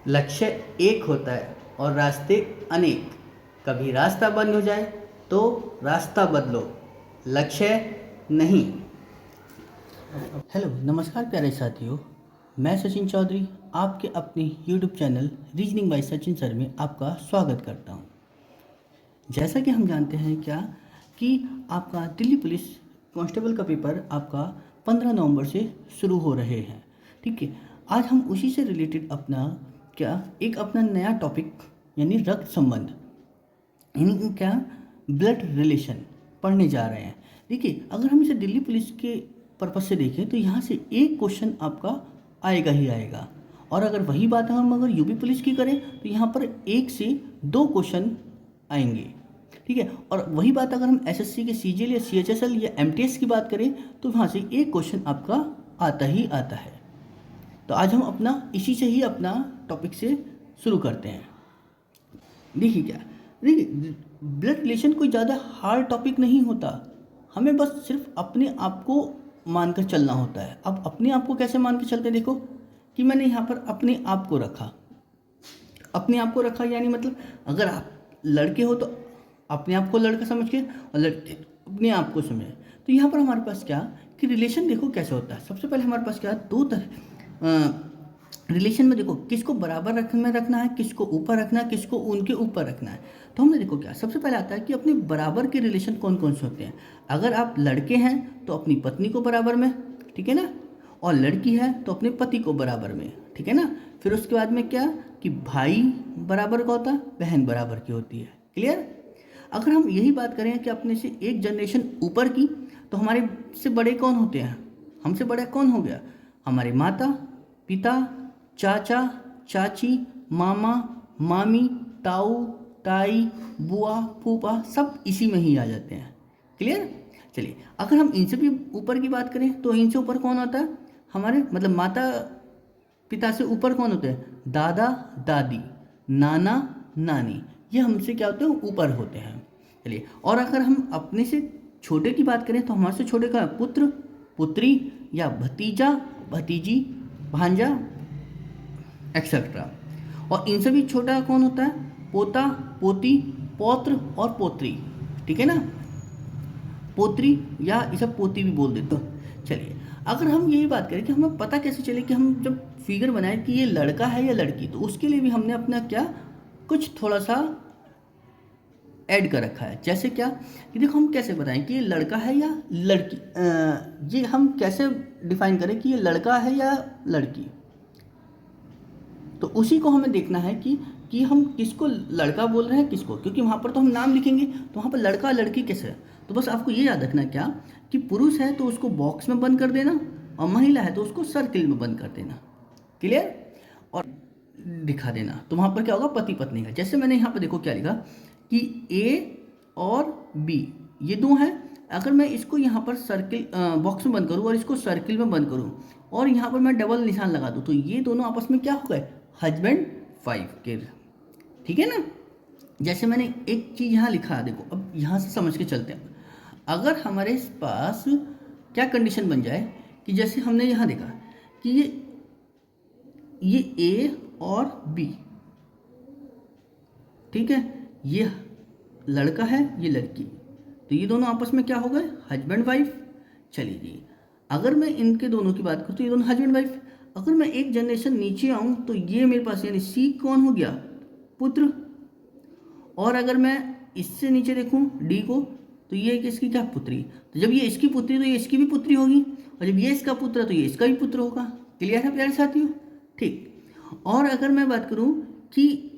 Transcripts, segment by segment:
लक्ष्य एक होता है और रास्ते अनेक। कभी रास्ता बंद हो जाए तो रास्ता बदलो, लक्ष्य नहीं। हेलो, नमस्कार प्यारे साथियों। मैं सचिन चौधरी आपके अपने YouTube channel reasoning bye Sachin sir में आपका स्वागत करता हूं। जैसा कि हम जानते हैं क्या कि आपका दिल्ली पुलिस कांस्टेबल का पेपर आपका 15 नवंबर से शुरू हो रहे हैं। ठीक है, आज हम उसी से रिलेटेड अपना नया टॉपिक यानी रक्त संबंध यानी क्या ब्लड रिलेशन पढ़ने जा रहे हैं। देखिए, अगर हम इसे दिल्ली पुलिस के पर्पज से देखें तो यहाँ से एक क्वेश्चन आपका आएगा ही आएगा, और अगर वही बात हम अगर यूपी पुलिस की करें तो यहाँ पर 1 से 2 क्वेश्चन आएंगे। ठीक है, और वही बात अगर हम एसएससी के सीजीएल या सीएचएसएल या एमटीएस की बात करें तो वहाँ से एक क्वेश्चन आपका आता ही आता है। तो आज हम अपना इसी से ही अपना टॉपिक से शुरू करते हैं। देखिए ब्लड रिलेशन कोई ज़्यादा हार्ड टॉपिक नहीं होता, हमें बस सिर्फ अपने आप को मानकर चलना होता है। अब अपने आप को कैसे मान के चलते हैं, देखो कि मैंने यहाँ पर अपने आप को रखा यानी मतलब अगर आप लड़के हो तो अपने आप को लड़का समझ के, और लड़के अपने आप को समझे। तो यहाँ पर हमारे पास क्या कि रिलेशन देखो कैसे होता है। सबसे पहले हमारे पास क्या दो तरह रिलेशन में देखो किसको बराबर में रखना है, किसको ऊपर रखना है, किसको उनके ऊपर रखना है। तो हमने देखो क्या सबसे पहले आता है कि अपने बराबर के रिलेशन कौन कौन से होते हैं। अगर आप लड़के हैं तो अपनी पत्नी को बराबर में, ठीक है ना, और लड़की है तो अपने पति को बराबर में, ठीक है ना। फिर उसके बाद में क्या कि भाई बराबर का होता है, बहन बराबर की होती है। क्लियर। अगर हम यही बात करें कि अपने से एक जनरेशन ऊपर की, तो हमारे से बड़े कौन होते हैं, हमसे बड़ा कौन हो गया, हमारे माता पिता, चाचा चाची, मामा मामी, ताऊ ताई, बुआ फूफा, सब इसी में ही आ जाते हैं। क्लियर। चलिए, अगर हम इनसे भी ऊपर की बात करें तो इनसे ऊपर कौन होता है, हमारे मतलब माता पिता से ऊपर कौन होते हैं, दादा दादी, नाना नानी, ये हमसे क्या होते हैं, ऊपर होते हैं। चलिए, और अगर हम अपने से छोटे की बात करें तो हमारे से छोटे का पुत्र पुत्री या भतीजा भतीजी, भांजा, एक्सेट्रा। और इनसे भी छोटा कौन होता है, पोता पोती, पौत्र और पोत्री, ठीक है ना, पोत्री या इसे पोती भी बोल देते हो। चलिए, अगर हम यही बात करें कि हमें पता कैसे चले कि हम जब फिगर बनाए कि ये लड़का है या लड़की, तो उसके लिए भी हमने अपना क्या कुछ थोड़ा सा ऐड कर रखा है। जैसे क्या कि देखो हम कैसे बताएं कि ये लड़का है या लड़की, ये हम कैसे डिफाइन करें कि ये लड़का है या लड़की। तो उसी को हमें देखना है कि हम किसको लड़का बोल रहे हैं किसको, क्योंकि वहाँ पर तो हम नाम लिखेंगे तो वहाँ पर लड़का लड़की कैसे है। तो बस आपको ये याद रखना क्या कि पुरुष है तो उसको बॉक्स में बंद कर देना, और महिला है तो उसको सर्किल में बंद कर देना। क्लियर। और दिखा देना, तो वहाँ पर क्या होगा, पति पत्नी का। जैसे मैंने यहाँ पर देखो क्या लिखा कि ए और बी ये दो हैं। अगर मैं इसको यहाँ पर सर्किल बॉक्स में बंद करूँ और इसको सर्किल में बंद करूँ और यहाँ पर मैं डबल निशान लगा दूँ, तो ये दोनों आपस में क्या हो गए, हस्बैंड वाइफ के। ठीक है ना। जैसे मैंने एक चीज़ यहाँ लिखा, देखो अब यहाँ से समझ के चलते हैं। अगर हमारे पास क्या कंडीशन बन जाए कि जैसे हमने यहाँ देखा कि ये ए और बी, ठीक है, ये लड़का है ये लड़की, तो ये दोनों आपस में क्या हो गए, हस्बैंड वाइफ। चलिए जी, अगर मैं इनके दोनों की बात करूँ तो ये दोनों हस्बैंड वाइफ। अगर मैं एक जनरेशन नीचे आऊँ तो ये मेरे पास यानी सी कौन हो गया, पुत्र। और अगर मैं इससे नीचे देखूँ डी को, तो ये किसकी क्या, पुत्री। तो जब ये इसकी पुत्री तो ये इसकी भी पुत्री होगी, और जब ये इसका पुत्र है तो ये इसका भी पुत्र होगा। क्लियर है प्यारे साथियों। ठीक। और अगर मैं बात करूँ कि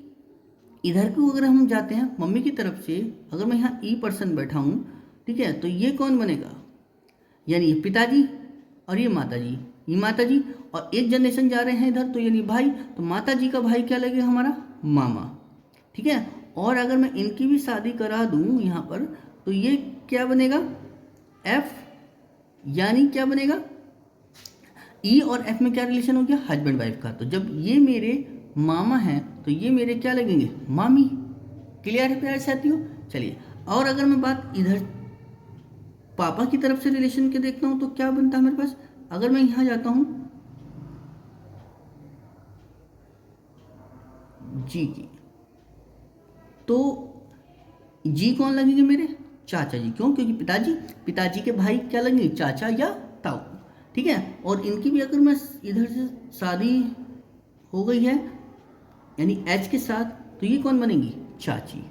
इधर को अगर हम जाते हैं मम्मी की तरफ से, अगर मैं यहाँ ई पर्सन बैठा हूँ, ठीक है, तो ये कौन बनेगा, यानी ये पिताजी, और ये माता जी, ये माता जी। और एक जनरेशन जा रहे हैं इधर तो यानी भाई, तो माता जी का भाई क्या लगेगा, हमारा मामा। ठीक है। और अगर मैं इनकी भी शादी करा दूँ यहाँ पर, तो ये क्या बनेगा, एफ, यानी क्या बनेगा, ई और एफ में क्या रिलेशन हो गया, हस्बैंड वाइफ का। तो जब ये मेरे मामा हैं तो ये मेरे क्या लगेंगे, मामी। क्लियर है प्यारे साथियों। चलिए, और अगर मैं बात इधर पापा की तरफ से रिलेशन के देखता हूँ तो क्या बनता है मेरे पास, अगर मैं यहाँ जाता हूँ जी की, तो जी कौन लगेंगे मेरे? चाचा जी। क्यों? क्योंकि पिताजी के भाई क्या लगेंगे? चाचा या ताऊ। ठीक है, और इनकी भी अगर मैं इधर से शादी हो गई है यानी एच के साथ, तो ये कौन बनेंगी? चाची।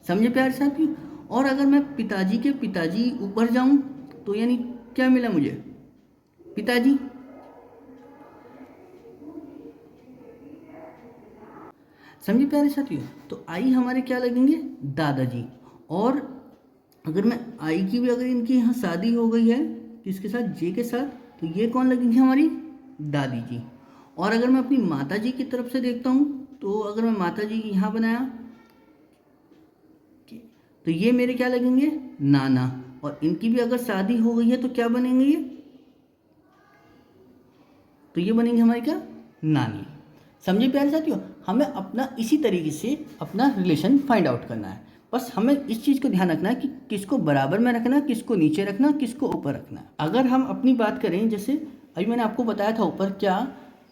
समझे प्यारे साथियों? और अगर मैं पिताजी के पिताजी ऊपर जाऊं तो यानी क्या मिला मुझे? पिताजी। समझे प्यारे साथियों? तो आई हमारे क्या लगेंगे? दादाजी। और अगर मैं आई की भी, अगर इनकी यहाँ शादी हो गई है किसके साथ? जे के साथ, तो ये कौन लगेंगे? हमारी दादी जी। और अगर मैं अपनी माता जी की तरफ से देखता हूँ, तो अगर मैं माता जी यहाँ बनाया तो ये मेरे क्या लगेंगे? नाना। और इनकी भी अगर शादी हो गई है तो क्या बनेंगे ये? तो ये बनेंगे हमारे क्या? नानी। समझे प्यारे साथियों? हमें अपना इसी तरीके से अपना रिलेशन फाइंड आउट करना है। बस हमें इस चीज़ को ध्यान रखना है कि किसको बराबर में रखना, किसको नीचे रखना, किसको ऊपर रखना है। अगर हम अपनी बात करें, जैसे अभी मैंने आपको बताया था ऊपर क्या,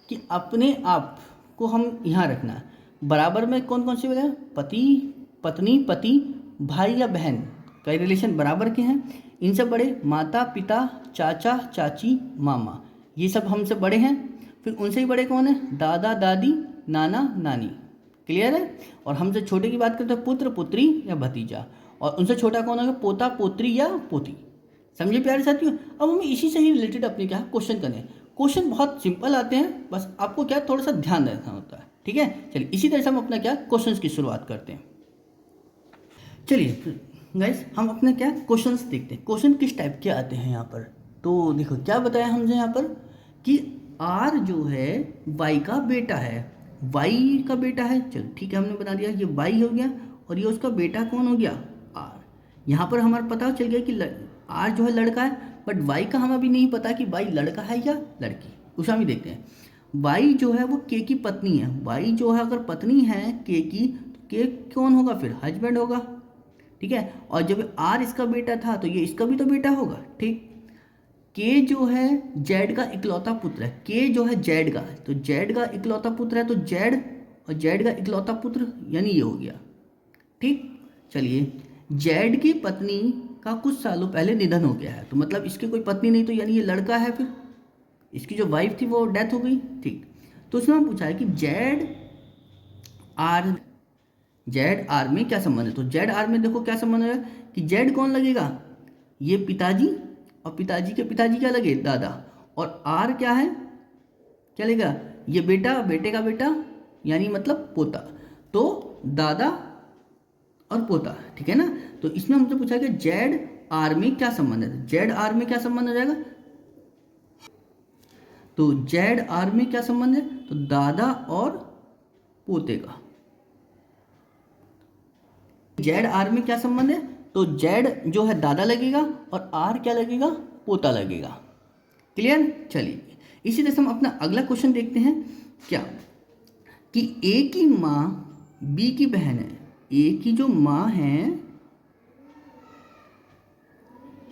कि अपने आप को हम यहाँ रखना है बराबर में। कौन कौन से बताया? पति पत्नी, पति, भाई या बहन का रिलेशन बराबर के हैं। इनसे बड़े माता पिता, चाचा चाची, मामा, ये सब हमसे बड़े हैं। फिर उनसे ही बड़े कौन है? दादा दादी, नाना नानी। क्लियर है? और हमसे छोटे की बात करते हैं पुत्र पुत्री या भतीजा। और उनसे छोटा कौन होगा? पोता पोत्री या पोती। समझे प्यारे साथियों? अब हमें इसी से ही रिलेटेड अपने क्या क्वेश्चन करने हैं। क्वेश्चन बहुत सिंपल आते हैं, बस आपको क्या थोड़ा सा ध्यान रखना होता है। ठीक है, चलिए इसी तरह से हम अपना क्या क्वेश्चंस की शुरुआत करते हैं। चलिए गाइस, हम अपना क्या क्वेश्चंस देखते हैं। क्वेश्चन किस टाइप के आते हैं यहाँ पर। तो देखो क्या बताया हमने यहाँ पर, कि आर जो है वाई का बेटा है। वाई का बेटा है, चलो ठीक है, हमने बता दिया ये वाई हो गया, और ये उसका बेटा कौन हो गया? आर। यहाँ पर हमारा पता चल गया कि आर जो है लड़का है, बट वाई का हमें अभी नहीं पता कि वाई लड़का है या लड़की। उसे हम ही देखते हैं। वाई जो है वो के की पत्नी है। वाई जो है अगर पत्नी है के की, तो के कौन होगा? फिर हस्बैंड होगा। ठीक है, और जब आर इसका बेटा था तो ये इसका भी तो बेटा होगा। ठीक, के जो है जेड का इकलौता पुत्र है। के जो है जेड का, तो जेड का इकलौता पुत्र है, तो जेड और जेड का इकलौता पुत्र यानी ये हो गया। ठीक, चलिए जेड की पत्नी का कुछ सालों पहले निधन हो गया है, तो मतलब इसकी कोई पत्नी नहीं, तो यानी ये लड़का है। फिर इसकी जो वाइफ थी वो डेथ हो गई। ठीक, तो उसमें पूछा है कि जेड आर में क्या संबंध है। तो जेड आर में देखो क्या संबंध है, कि जेड कौन लगेगा? ये पिताजी, और पिताजी के पिताजी क्या लगे? दादा। और आर क्या है? क्या लगेगा? ये बेटा, बेटे का बेटा, यानी मतलब पोता। तो दादा और पोता। ठीक है ना? तो इसमें हमसे पूछा कि जेड आर में क्या संबंध है। जेड आर में क्या संबंध हो जाएगा? तो जेड आर में क्या संबंध है? तो दादा और पोते का। जेड आर में क्या संबंध है? तो जेड जो है दादा लगेगा, और आर क्या लगेगा? पोता लगेगा। क्लियर? चलिए इसी तरह से हम अपना अगला क्वेश्चन देखते हैं। क्या, कि ए की माँ बी की बहन है। ए की जो माँ है,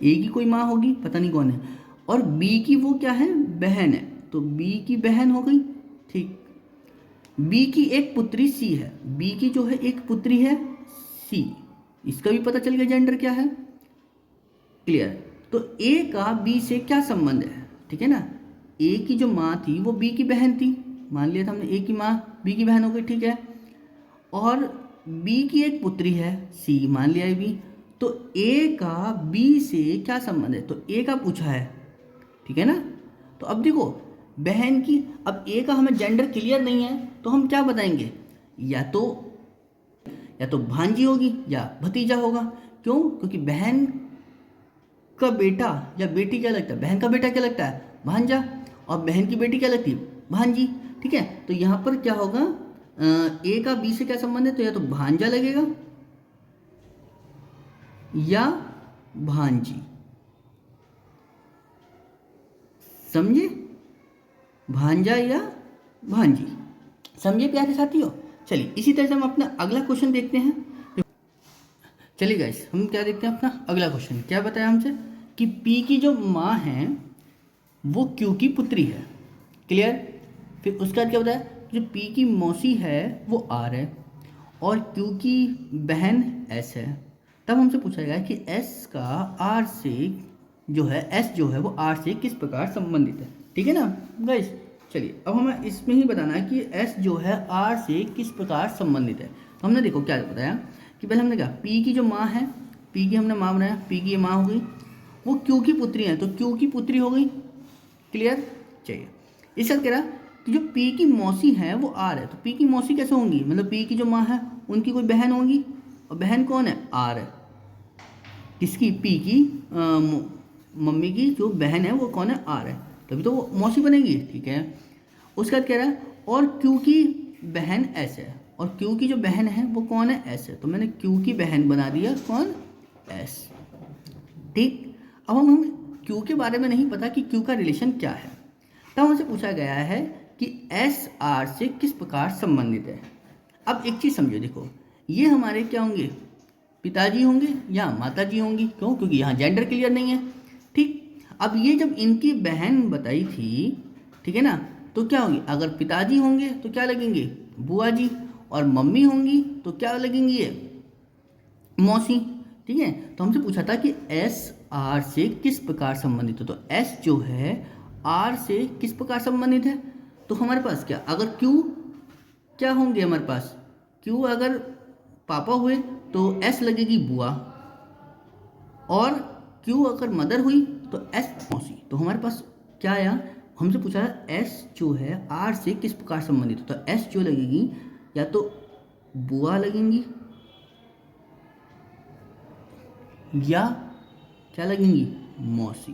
ए की कोई माँ होगी, पता नहीं कौन है, और बी की वो क्या है? बहन है। तो बी की बहन हो गई। ठीक, बी की एक पुत्री सी है। बी की जो है एक पुत्री है सी, इसका भी पता चल गया जेंडर क्या है। क्लियर? तो ए का बी से क्या संबंध है? ठीक है ना? ए की जो माँ थी वो बी की बहन थी, मान लिया था हमने, ए की माँ बी की बहन हो गई। ठीक है, और बी की एक पुत्री है सी, मान लिया है बी। तो ए का बी से क्या संबंध है? तो ए का पूछा है। ठीक है ना? तो अब देखो बहन की, अब ए का हमें जेंडर क्लियर नहीं है, तो हम क्या बताएंगे? या तो भांजी होगी या भतीजा होगा। क्यों? क्योंकि बहन का बेटा या बेटी क्या लगता है? बहन का बेटा क्या लगता है? भांजा। और बहन की बेटी क्या लगती है? भांजी। ठीक है, तो यहाँ पर क्या होगा? ए का बी से क्या संबंध है? तो या तो भांजा लगेगा या भांजी। समझे? भांजा या भांजी। समझे प्यारे साथियों? चलिए इसी तरह से हम अपना अगला क्वेश्चन देखते हैं। चलिए गाइस, हम क्या देखते हैं अपना अगला क्वेश्चन। क्या बताया हमसे, कि पी की जो माँ है वो क्यू की पुत्री है। क्लियर? फिर उसके बाद क्या बताया, जो पी की मौसी है वो आर है और क्यू की बहन एस है, तब हमसे पूछा गया कि एस का आर से जो है, एस जो है वो आर से किस प्रकार संबंधित है। ठीक है ना गाइस। चलिए अब हमें इसमें ही बताना है कि एस जो है आर से किस प्रकार संबंधित है। तो हमने देखो क्या बताया कि पहले हमने क्या, पी की जो माँ है, पी की हमने माँ बनाया, पी की ये माँ हो गई, वो क्यू की पुत्री है तो क्यू की पुत्री हो गई। क्लियर। चाहिए इसका कह रहा कि जो पी की मौसी है वो आर है, तो पी की मौसी कैसे होंगी, मतलब पी की जो माँ है उनकी कोई बहन होगी, और बहन कौन है, आर है। किसकी, पी की मम्मी की जो बहन है वो कौन है, आर है, तभी तो वो मौसी बनेगी। ठीक है। उसके बाद कह रहा है और क्यू की बहन एस है, और क्यू की जो बहन है वो कौन है, एस है, तो मैंने क्यू की बहन बना दिया कौन, एस। ठीक। अब हम क्यू के बारे में नहीं पता कि क्यू का रिलेशन क्या है, तब हमसे पूछा गया है कि एस आर से किस प्रकार संबंधित है। अब एक चीज़ समझो, देखो ये हमारे क्या होंगे, पिताजी होंगे या माताजी होंगी, क्यों, क्योंकि यहाँ जेंडर क्लियर नहीं है। ठीक। अब ये जब इनकी बहन बताई थी, ठीक है ना, तो क्या होगी, अगर पिताजी होंगे तो क्या लगेंगे, बुआ जी, और मम्मी होंगी तो क्या लगेंगी, ये मौसी। ठीक है। तो हमसे पूछा था कि एस आर से किस प्रकार संबंधित है, तो एस जो है आर से किस प्रकार संबंधित है, तो हमारे पास क्या, अगर क्यू क्या होंगे हमारे पास, क्यू अगर पापा हुए तो एस लगेगी बुआ, और क्यू अगर मदर हुई तो एस मौसी। तो हमारे पास क्या आया, हमसे पूछा एस जो है आर से किस प्रकार संबंधित है, तो एस जो लगेगी या तो बुआ लगेंगी या क्या लगेंगी, मौसी।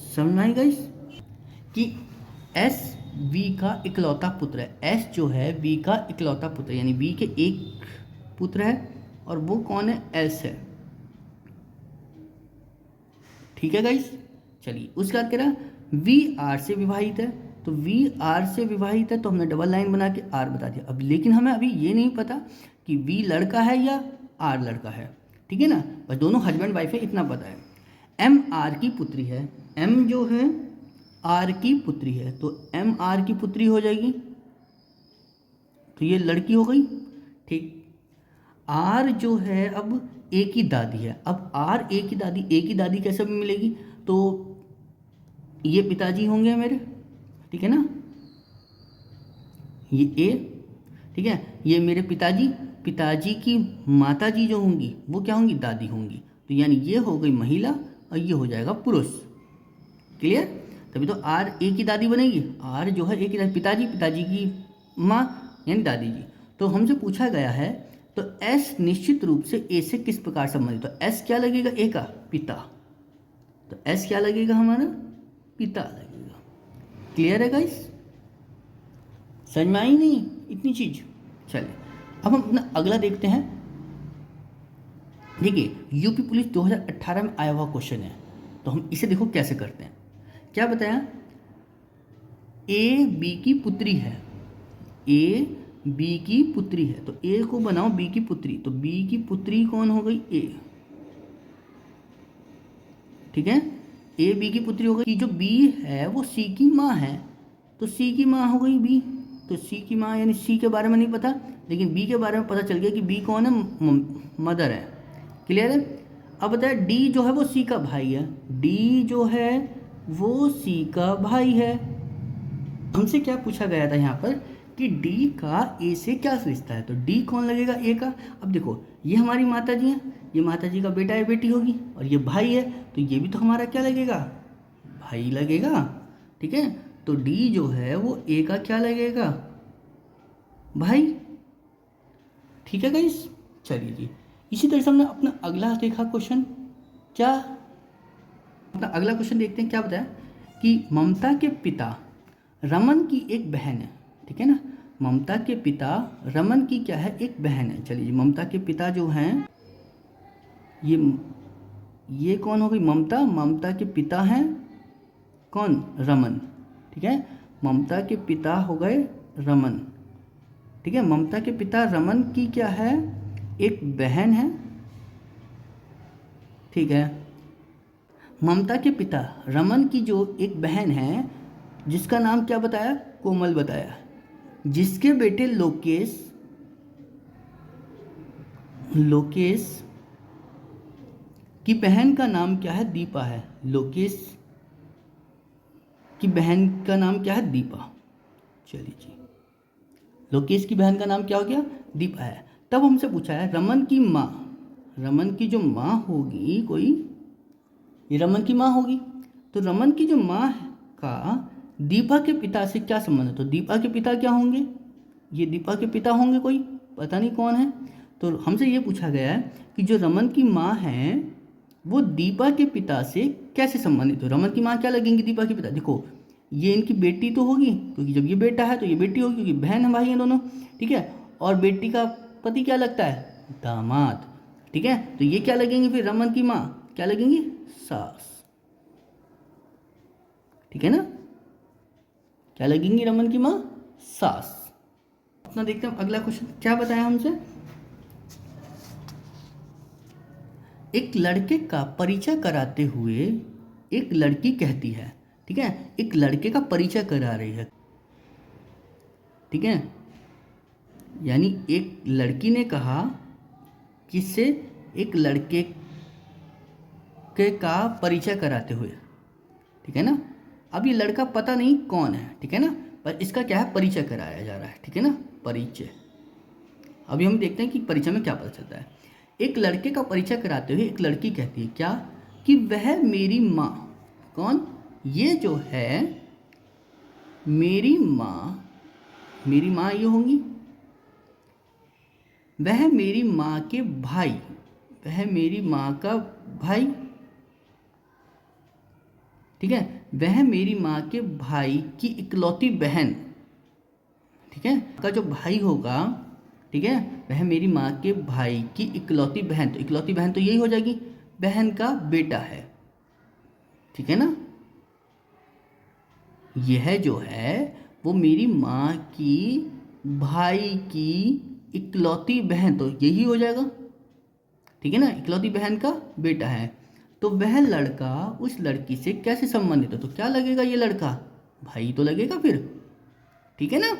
समझ में आई गाइस कि एस वी का इकलौता पुत्र है, एस जो है वी का इकलौता पुत्र है, यानी वी के एक पुत्र है, और वो कौन है, एस है। ठीक है गाइस। चलिए उसके बाद कह रहा वी आर से विवाहित है, तो वी आर से विवाहित है तो हमने डबल लाइन बना के आर बता दिया। अब लेकिन हमें अभी ये नहीं पता कि वी लड़का है या आर लड़का है। ठीक है ना, बस दोनों हस्बैंड वाइफ है इतना पता है। एम आर की पुत्री है, एम जो है आर की पुत्री है, तो एम आर की पुत्री हो जाएगी, तो ये लड़की हो गई। ठीक। आर जो है अब ए की दादी है, अब आर ए की दादी, ए की दादी कैसे मिलेगी, तो ये पिताजी होंगे मेरे, ठीक है ना, ये ए, ठीक है, ये मेरे पिताजी, पिताजी की माताजी जो होंगी वो क्या होंगी, दादी होंगी, तो यानी ये हो गई महिला और ये हो जाएगा पुरुष। क्लियर। तभी तो आर ए की दादी बनेगी, आर जो है ए की दादी, पिताजी, पिताजी की माँ यानी दादी जी। तो हमसे पूछा गया है तो एस निश्चित रूप से ए से किस प्रकार संबंधित, तो एस क्या लगेगा, ए का पिता, तो एस क्या लगेगा हमारा, पिता लगेगा। क्लियर है गाइस, समझ में आई नहीं इतनी चीज। चलिए अब हम अपना अगला देखते हैं। देखिए यूपी पुलिस 2018 में आया हुआ क्वेश्चन है, तो हम इसे देखो कैसे करते हैं। क्या बताया, ए बी की पुत्री है, ए बी की पुत्री है, तो ए को बनाओ बी की पुत्री, तो बी की पुत्री कौन हो गई, ए। ठीक है, ए बी की पुत्री हो गई, कि जो बी है वो सी की माँ है, तो सी की माँ हो गई बी, तो सी की माँ यानी सी के बारे में नहीं पता, लेकिन बी के बारे में पता चल गया कि बी कौन है, मदर है। क्लियर है। अब बताया डी जो है वो सी का भाई है, डी जो है वो सी का भाई है। हमसे क्या पूछा गया था यहाँ पर कि डी का ए से क्या रिश्ता है, तो डी कौन लगेगा, ए का। अब देखो ये हमारी माता जी हैं, ये माता जी का बेटा या बेटी होगी, और ये भाई है तो ये भी तो हमारा क्या लगेगा, भाई लगेगा। ठीक है, तो डी जो है वो ए का क्या लगेगा, भाई। ठीक है गाइस। चलिए जी, इसी तरह से हमने अपना अगला देखा क्वेश्चन, क्या अपना अगला क्वेश्चन देखते हैं। क्या बताया कि ममता के पिता रमन की एक बहन है, ठीक है ना, ममता के पिता रमन की क्या है, एक बहन है। चलिए ममता के पिता जो हैं ये कौन हो गई, ममता, ममता के पिता हैं कौन, रमन। ठीक है, ममता के पिता हो गए रमन। ठीक है, ममता के पिता रमन की क्या है, एक बहन है। ठीक है, ममता के पिता रमन की जो एक बहन है जिसका नाम क्या बताया, कोमल बताया। जिसके बेटे लोकेश लोकेश की बहन का नाम क्या है, दीपा है। लोकेश की बहन का नाम क्या है, दीपा। चलिए जी, लोकेश की बहन का नाम क्या हो गया, दीपा है। तब हमसे पूछा है रमन की माँ, रमन की जो माँ होगी कोई, ये रमन की माँ होगी, तो रमन की जो माँ का दीपा के पिता से क्या संबंध है। तो दीपा के पिता क्या होंगे, ये दीपा के पिता होंगे कोई, पता नहीं कौन है। तो हमसे ये पूछा गया है कि जो रमन की माँ है वो दीपा के पिता से कैसे संबंधित हो। रमन की माँ क्या लगेंगी, दीपा के पिता। देखो ये इनकी बेटी तो होगी, क्योंकि जब ये बेटा है तो ये बेटी होगी, क्योंकि बहन है भाई हैं दोनों, ठीक है। और बेटी का पति क्या लगता है, दामाद, ठीक है। तो ये क्या लगेंगे फिर, रमन की माँ क्या लगेंगी, सास, ठीक है ना। क्या लगेंगी रमन की माँ, सास। अपना देखते हैं अगला क्वेश्चन क्या बताया हमसे। एक लड़के का परिचय कराते हुए एक लड़की कहती है, ठीक है, एक लड़के का परिचय करा रही है, ठीक है। यानी एक लड़की ने कहा किससे, एक लड़के के का परिचय कराते हुए, ठीक है ना। अब ये लड़का पता नहीं कौन है, ठीक है ना, पर इसका क्या है, परिचय कराया जा रहा है, ठीक है ना, परिचय। अभी हम देखते हैं कि परिचय में क्या पता चलता है। एक लड़के का परिचय कराते हुए एक लड़की कहती है क्या, कि वह मेरी माँ, कौन, ये जो है मेरी माँ ये होंगी, वह मेरी माँ के भाई, वह मेरी माँ का भाई, ठीक है, वह मेरी माँ के भाई की इकलौती बहन, ठीक है, का जो भाई होगा, ठीक है, वह मेरी माँ के भाई की इकलौती बहन, तो इकलौती बहन तो यही हो जाएगी, बहन का बेटा है, ठीक है ना। यह जो है वो मेरी माँ की भाई की इकलौती बहन, तो यही हो जाएगा, ठीक है ना, इकलौती बहन का बेटा है। तो वह लड़का उस लड़की से कैसे संबंधित है, तो क्या लगेगा, ये लड़का भाई तो लगेगा फिर, ठीक है ना।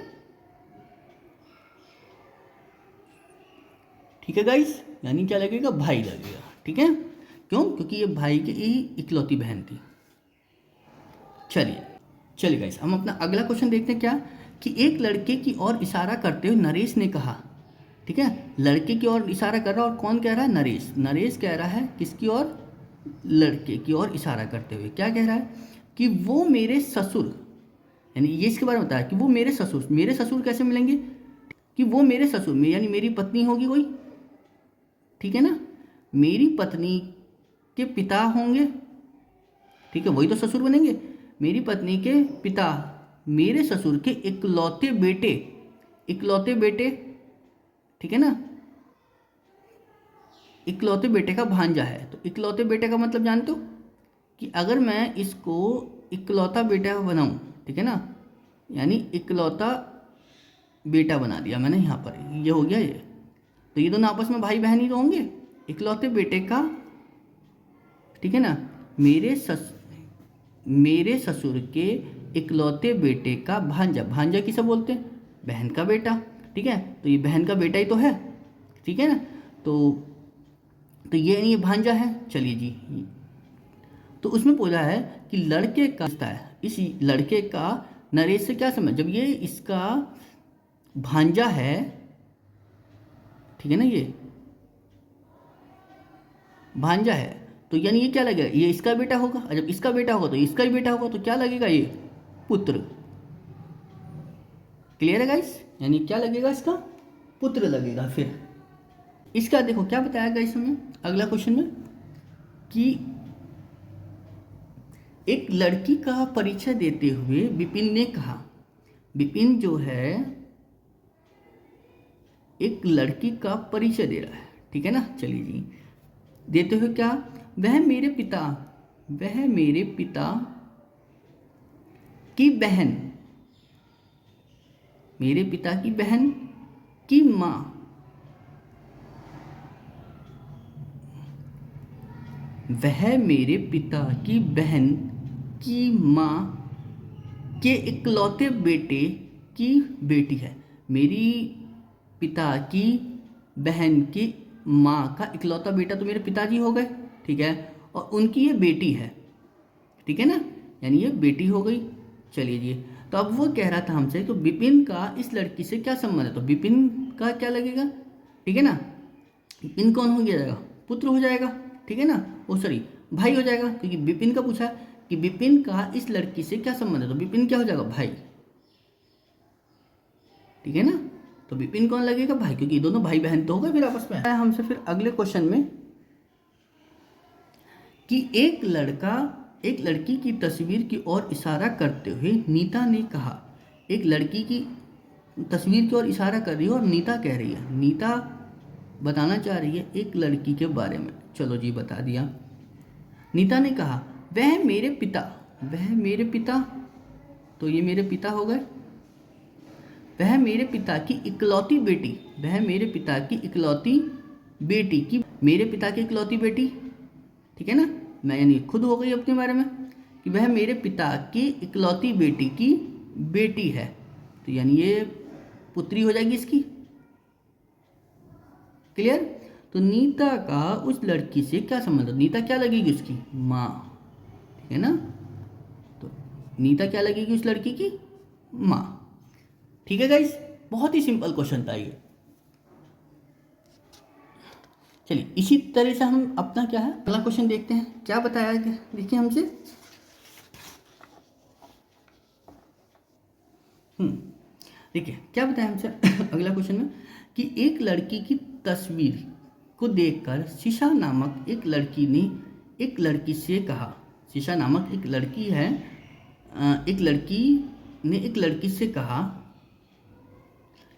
ठीक है गाइस, यानी क्या लगेगा, भाई लगेगा, ठीक है। क्यों, क्योंकि ये भाई की ही इकलौती बहन थी। चलिए चलिए गाइस, हम अपना अगला क्वेश्चन देखते हैं क्या, कि एक लड़के की ओर इशारा करते हुए नरेश ने कहा, ठीक है, लड़के की ओर इशारा कर रहा है और कौन कह रहा है, नरेश। नरेश कह रहा है किसकी ओर, लड़के की ओर इशारा करते हुए क्या कह रहा है, कि वो मेरे ससुर, यानी ये इसके बारे में बताया कि वो मेरे ससुर कैसे मिलेंगे, कि वो मेरे ससुर में, यानी मेरी पत्नी होगी कोई, ठीक है ना, मेरी पत्नी के पिता होंगे, ठीक है, वही तो ससुर बनेंगे। मेरी पत्नी के पिता मेरे ससुर के इकलौते बेटे, ठीक है ना, इकलौते बेटे का भांजा है। तो इकलौते बेटे का मतलब जानते हो, कि अगर मैं इसको इकलौता बेटा बनाऊं, ठीक है ना, यानी इकलौता बेटा बना दिया मैंने यहाँ पर, ये हो गया ये, तो ये दोनों आपस में भाई बहन ही तो होंगे, इकलौते बेटे का, ठीक है ना, मेरे ससुर के इकलौते बेटे का भांजा, भांजा किसे बोलते हैं, बहन का बेटा, ठीक है, तो ये बहन का बेटा ही तो है, ठीक है ना। तो ये भांजा है। चलिए जी, तो उसमें बोला है कि लड़के का रिश्ता है, इस लड़के का नरेश से क्या समझ, जब ये इसका भांजा है, ठीक है ना, ये भांजा है, तो यानी ये क्या लगेगा, ये इसका बेटा होगा, और जब इसका बेटा होगा तो इसका ही बेटा होगा, तो क्या लगेगा, ये पुत्र। क्लियर है गाइस, यानी क्या लगेगा, इसका पुत्र लगेगा। फिर इसका देखो क्या बताया गया इसमें अगला क्वेश्चन में, कि एक लड़की का परिचय देते हुए विपिन ने कहा, विपिन जो है एक लड़की का परिचय दे रहा है, ठीक है ना। चलिए जी, देते हुए क्या, वह मेरे पिता की बहन, मेरे पिता की बहन की माँ, वह मेरे पिता की बहन की माँ के इकलौते बेटे की बेटी है। मेरी पिता की बहन की माँ का इकलौता बेटा तो मेरे पिताजी हो गए, ठीक है, और उनकी ये बेटी है, ठीक है ना, यानी ये बेटी हो गई। चलिए जी, तो अब वो कह रहा था हमसे, तो विपिन का इस लड़की से क्या संबंध है, तो विपिन का क्या लगेगा, ठीक है ना, विपिन कौन हो जाएगा, पुत्र हो जाएगा, ठीक है ना, ओ सॉरी भाई हो जाएगा, क्योंकि विपिन का पूछा कि विपिन का इस लड़की से क्या संबंध है, तो विपिन क्या हो जाएगा, भाई, ठीक है ना। तो विपिन कौन लगेगा, भाई, क्योंकि दोनों भाई बहन तो हो गए फिर आपस में। हमसे फिर अगले क्वेश्चन में कि एक लड़का एक लड़की की तस्वीर की ओर इशारा करते हुए नीता ने कहा, एक लड़की की तस्वीर की ओर इशारा कर रही है और नीता कह रही है, नीता बताना चाह रही है एक लड़की के बारे में। चलो जी बता दिया। नीता ने कहा, वह मेरे पिता, तो ये मेरे पिता हो गए। वह मेरे पिता की इकलौती बेटी, वह मेरे पिता की इकलौती बेटी की, मेरे पिता की इकलौती बेटी, ठीक है ना, मैं यानी खुद हो गई अपने बारे में कि वह मेरे पिता की इकलौती बेटी की बेटी है, तो यानी ये पुत्री हो जाएगी इसकी। क्लियर। तो नीता का उस लड़की से क्या संबंध है, नीता क्या लगेगी उसकी माँ, ठीक है ना, तो नीता क्या लगेगी उस लड़की की माँ, ठीक है गाइस, बहुत ही सिंपल क्वेश्चन था ये। चलिए इसी तरह से हम अपना क्या है अगला क्वेश्चन देखते हैं, क्या बताया है देखिए हमसे। देखिए क्या बताया हमसे अगला क्वेश्चन में कि एक लड़की की तस्वीर को देखकर शीशा नामक एक लड़की ने एक लड़की से कहा, शीशा नामक एक लड़की है, एक लड़की ने एक लड़की से कहा,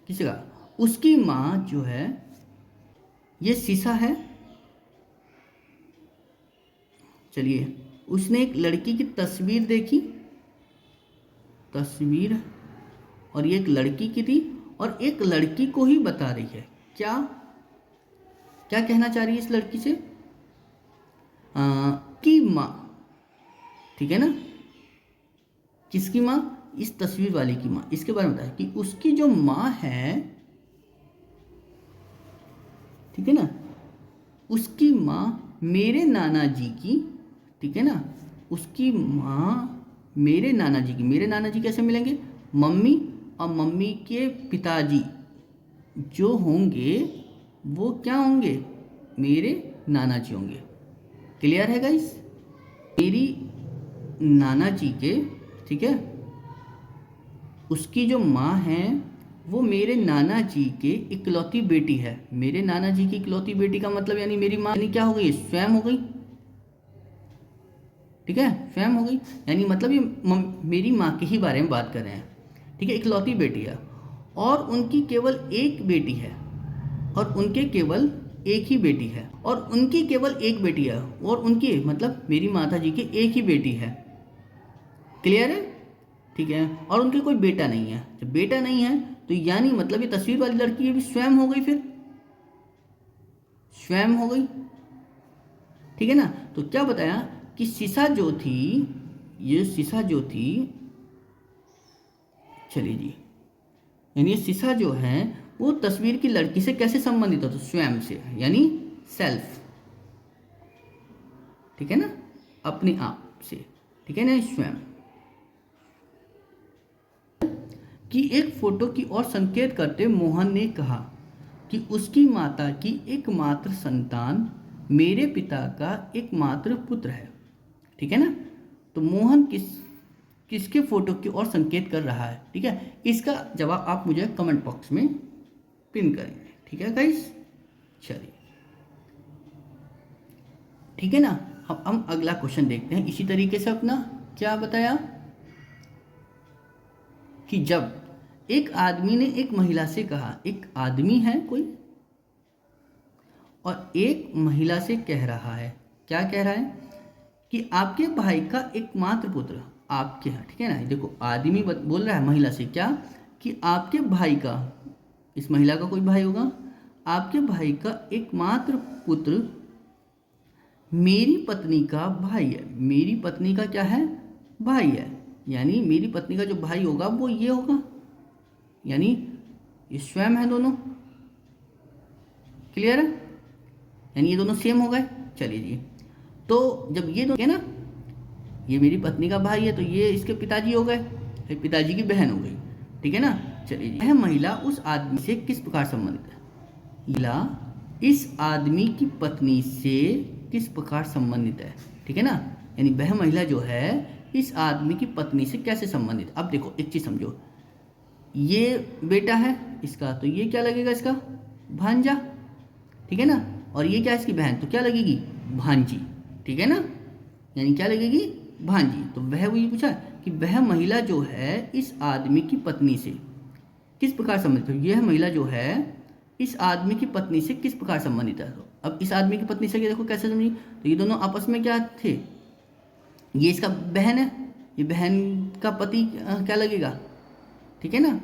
किसे कहा, उसकी माँ जो है ये शीशा है। चलिए उसने एक लड़की की तस्वीर देखी, तस्वीर, और ये एक लड़की की थी और एक लड़की को ही बता रही है, क्या क्या कहना चाह रही है इस लड़की से, की माँ, ठीक है ना, किसकी माँ, इस तस्वीर वाली की माँ, इसके बारे में बताया कि उसकी जो माँ है, ठीक है ना, उसकी माँ मेरे नाना जी की, ठीक है ना, उसकी माँ मेरे नाना जी की, मेरे नाना जी कैसे मिलेंगे, मम्मी और मम्मी के पिताजी जो होंगे वो क्या होंगे, मेरे नाना जी होंगे। क्लियर है गाइस, मेरी नाना जी के, ठीक है, उसकी जो माँ है वो मेरे नाना जी के इकलौती बेटी है, मेरे नाना जी की इकलौती बेटी का मतलब यानी मेरी माँ यानी क्या हो गई, स्वयं हो गई, ठीक है, स्वयं हो गई, यानी मतलब ये मेरी माँ के ही बारे में बात कर रहे हैं, ठीक है, इकलौती बेटी है और उनकी केवल एक बेटी है, और उनके केवल एक ही बेटी है, और उनकी केवल एक बेटी है, और उनकी मतलब मेरी माता जी की एक ही बेटी है। क्लियर है, ठीक है, और उनके कोई बेटा नहीं है, जब बेटा नहीं है तो यानी मतलब ये तस्वीर वाली लड़की ये भी स्वयं हो गई, फिर स्वयं हो गई, ठीक है ना। तो क्या बताया कि शीशा जो थी, ये शीशा जो थी, चलिए जी, यानी ये शीशा जो है वो तस्वीर की लड़की से कैसे संबंधित हो, तो स्वयं से, यानी सेल्फ, ठीक है ना, अपने आप से, ठीक है ना, स्वयं। कि एक फोटो की ओर संकेत करते मोहन ने कहा कि उसकी माता की एकमात्र संतान मेरे पिता का एकमात्र पुत्र है, ठीक है ना। तो मोहन किसके फोटो की ओर संकेत कर रहा है, ठीक है, इसका जवाब आप मुझे कमेंट बॉक्स में पिन करेंगे, ठीक है गाइस। चलिए ठीक है ना, अब हम अगला क्वेश्चन देखते हैं इसी तरीके से अपना। क्या बताया कि जब एक आदमी ने एक महिला से कहा, एक आदमी है कोई और एक महिला से कह रहा है, क्या कह रहा है कि आपके भाई का एकमात्र पुत्र आपके हैं, ठीक है ना, देखो आदमी बोल रहा है महिला से क्या कि आपके भाई का, इस महिला का कोई भाई होगा, आपके भाई का एकमात्र पुत्र मेरी पत्नी का भाई है, मेरी पत्नी का क्या है, भाई है, यानी मेरी पत्नी का जो भाई होगा वो ये होगा, यानी ये स्वयं है दोनों। क्लियर है? यानी ये दोनों सेम हो गए। चलिए जी, तो जब ये दोनों है ना, ये मेरी पत्नी का भाई है तो ये इसके पिताजी हो गए, फिर पिताजी की बहन हो गई। ठीक है ना? चलिए जी, यह महिला उस आदमी से किस प्रकार संबंधित है? महिला इस आदमी की पत्नी से किस प्रकार संबंधित है? ठीक है ना? यानी वह महिला जो है इस आदमी की पत्नी से कैसे संबंधित। अब देखो एक चीज समझो, ये बेटा है इसका तो ये क्या लगेगा, इसका भांजा। ठीक है ना? और ये क्या है, इसकी बहन, तो क्या लगेगी, भांजी। ठीक है ना? यानी क्या लगेगी, भांजी। तो वह वही पूछा कि वह महिला जो है इस आदमी की पत्नी से किस प्रकार संबंधित है। यह महिला जो है इस आदमी की पत्नी से किस प्रकार संबंधित है। तो अब इस आदमी की पत्नी से देखो कैसे समझी, तो ये दोनों आपस में क्या थे, ये इसका बहन है, ये बहन का पति क्या लगेगा। ठीक है ना?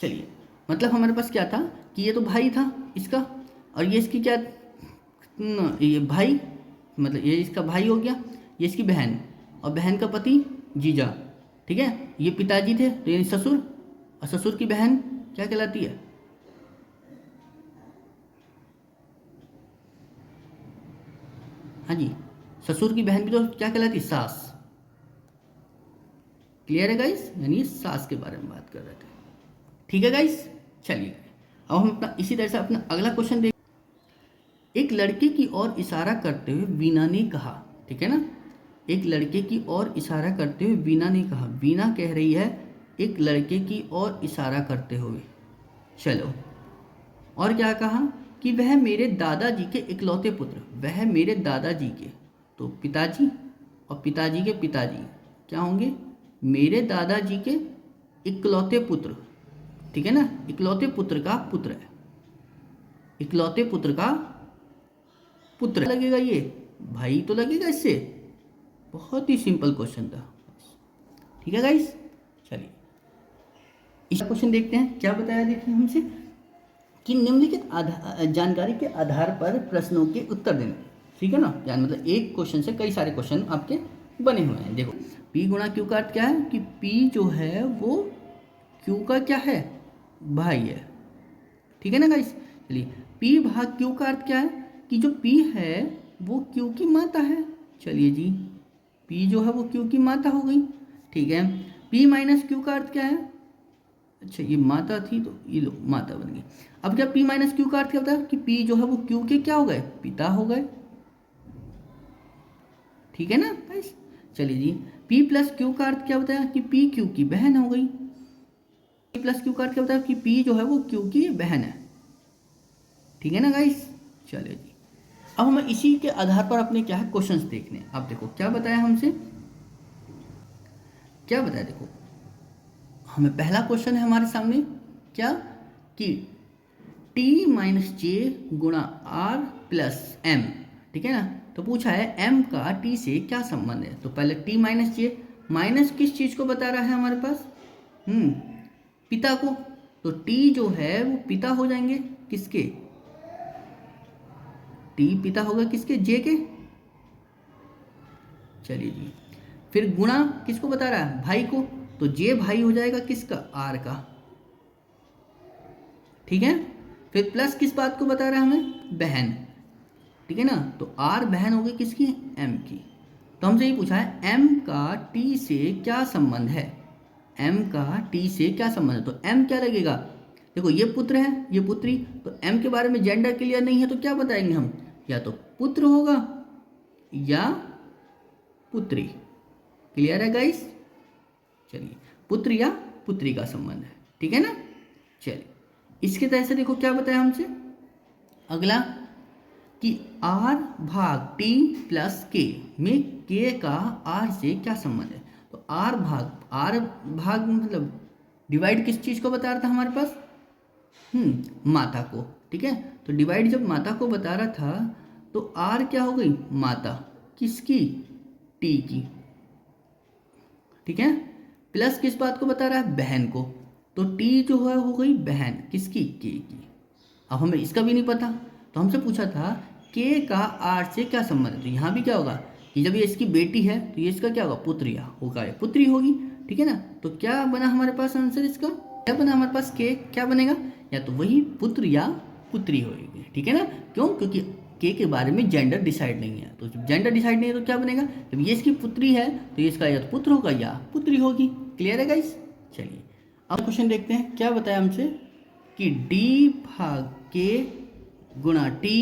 चलिए, मतलब हमारे पास क्या था कि ये तो भाई था इसका, और ये इसकी क्या ये भाई, मतलब ये इसका भाई हो गया, ये इसकी बहन, और बहन का पति जीजा। ठीक है? ये पिताजी थे तो यानी ससुर, और ससुर की बहन क्या कहलाती है, हाँ जी, ससुर की बहन भी तो क्या कहलाती है, सास। क्लियर है गाइस? यानी सास के बारे में बात कर रहे थे। ठीक है गाइस? चलिए अब हम अपना इसी तरह से अपना अगला क्वेश्चन देख। एक लड़के की ओर इशारा करते हुए वीना ने कहा। ठीक है ना? एक लड़के की ओर इशारा करते हुए वीना ने कहा। वीना कह रही है एक लड़के की ओर इशारा करते हुए। चलो, और क्या कहा कि वह मेरे दादाजी के इकलौते पुत्र, वह मेरे दादाजी के, तो पिताजी और पिताजी के पिताजी क्या होंगे, मेरे दादाजी के इकलौते पुत्र। ठीक है ना? इकलौते पुत्र का पुत्र है, इकलौते पुत्र का पुत्र लगेगा, ये भाई तो लगेगा इससे। बहुत ही सिंपल क्वेश्चन था। ठीक है गाइस? चलिए इस क्वेश्चन देखते हैं क्या बताया। देखिए हमसे कि निम्नलिखित जानकारी के आधार पर प्रश्नों के उत्तर देना। ठीक है ना? यानी मतलब एक क्वेश्चन से कई सारे क्वेश्चन आपके बने हुए हैं। देखो, P गुणा Q का अर्थ क्या है कि P जो है वो Q का क्या है, भाई है। ठीक है ना गाइस? चलिए, P भाग Q का अर्थ क्या है कि जो P है वो Q की माता है। चलिए जी, P जो है वो Q की माता हो गई। ठीक है, P माइनस Q का अर्थ क्या है, अच्छा ये माता थी तो ये लो माता बन गई। अब क्या P माइनस Q का अर्थ क्या होता है कि P जो है वो Q के क्या हो गए, पिता हो गए। ठीक है ना गाइस? चलिए जी, P प्लस Q का अर्थ क्या होता है कि P Q की बहन हो गई। P प्लस Q का अर्थ क्या होता है कि P जो है वो Q की बहन है। ठीक है ना गाइस? चलिए जी, अब हमें इसी के आधार पर अपने क्या है क्वेश्चंस देखने। अब देखो क्या बताया हमसे, क्या बताया, देखो हमें पहला क्वेश्चन है हमारे सामने क्या कि T माइनस जे गुणा R प्लस M। ठीक है ना? तो पूछा है M का T से क्या संबंध है। तो पहले T माइनस जे, माइनस किस चीज को बता रहा है हमारे पास, पिता को। तो T जो है वो पिता हो जाएंगे किसके, T पिता होगा किसके, J के। चलिए जी, फिर गुणा किसको बता रहा है, भाई को। तो J भाई हो जाएगा किसका, R का। ठीक है, फिर प्लस किस बात को बता रहा है हमें, बहन। ठीक है ना? तो R बहन हो गई किसकी, M की। तो हमसे ये पूछा है M का T से क्या संबंध है, M का T से क्या संबंध है। तो M क्या लगेगा, देखो ये पुत्र है ये पुत्री, तो M के बारे में जेंडर क्लियर नहीं है तो क्या बताएंगे हम, या तो पुत्र होगा या पुत्री। क्लियर है गाइस? चलिए, पुत्र या पुत्री का संबंध है। ठीक है ना? चलिए, इसके तहत से देखो क्या बताया हमसे अगला कि R भाग T प्लस K में K का R से क्या संबंध है। तो R भाग मतलब डिवाइड किस चीज को बता रहा था हमारे पास, माता को। ठीक है, तो डिवाइड जब माता को बता रहा था तो R क्या हो गई, माता किसकी, T की। ठीक है, प्लस किस बात को बता रहा है, बहन को। तो T जो है हो गई बहन किसकी, K की। अब हमें इसका भी नहीं पता, तो हमसे पूछा था K का R से क्या संबंध है। तो यहाँ भी क्या होगा, कि जब ये इसकी बेटी है तो ये इसका क्या होगा, पुत्रिया होगा, ये पुत्री होगी। ठीक है ना, तो क्या बना हमारे पास आंसर इसका, क्या बना हमारे पास, के क्या बनेगा, या तो वही पुत्र या पुत्री होगी। ठीक है ना, क्यों, क्योंकि के बारे में जेंडर डिसाइड नहीं है, तो जब जेंडर डिसाइड नहीं है तो क्या बनेगा, जब ये इसकी पुत्री है तो ये इसका या तो पुत्र होगा या पुत्री होगी। क्लियर है गाइस। चलिए अब क्वेश्चन देखते हैं, क्या बताया हमसे कि डी भाग के गुणा टी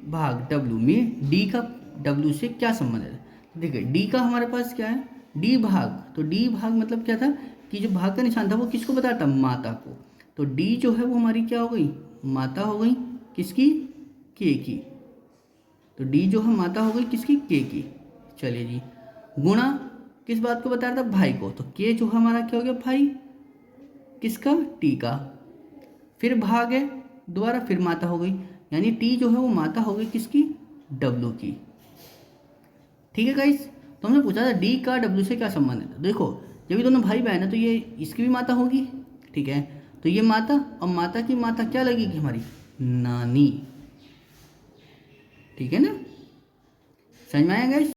भाग डब्ल्यू में डी का डब्ल्यू से क्या संबंध है। देखिए डी का हमारे पास क्या है, डी भाग, तो डी भाग मतलब क्या था कि जो भाग का निशान था वो किसको बताता, माता को। तो डी जो है वो हमारी क्या हो गई, माता हो गई, किसकी, के की। तो डी जो है माता हो गई किसकी, के की। चलिए जी, गुणा किस बात को बता रहा था, भाई को, तो के जो हमारा क्या हो गया, भाई किसका, टी का। फिर भाग है दोबारा, फिर माता हो गई, यानी टी जो है वो माता हो गई किसकी, डब्ल्यू की। ठीक है गाइस, तो हमने पूछा था डी का डब्ल्यू से क्या संबंध है। तो देखो जब ये दोनों भाई बहन है तो ये इसकी भी माता होगी। ठीक है, तो ये माता और माता की माता क्या लगेगी हमारी, नानी। ठीक है ना, समझ में आया गाइस।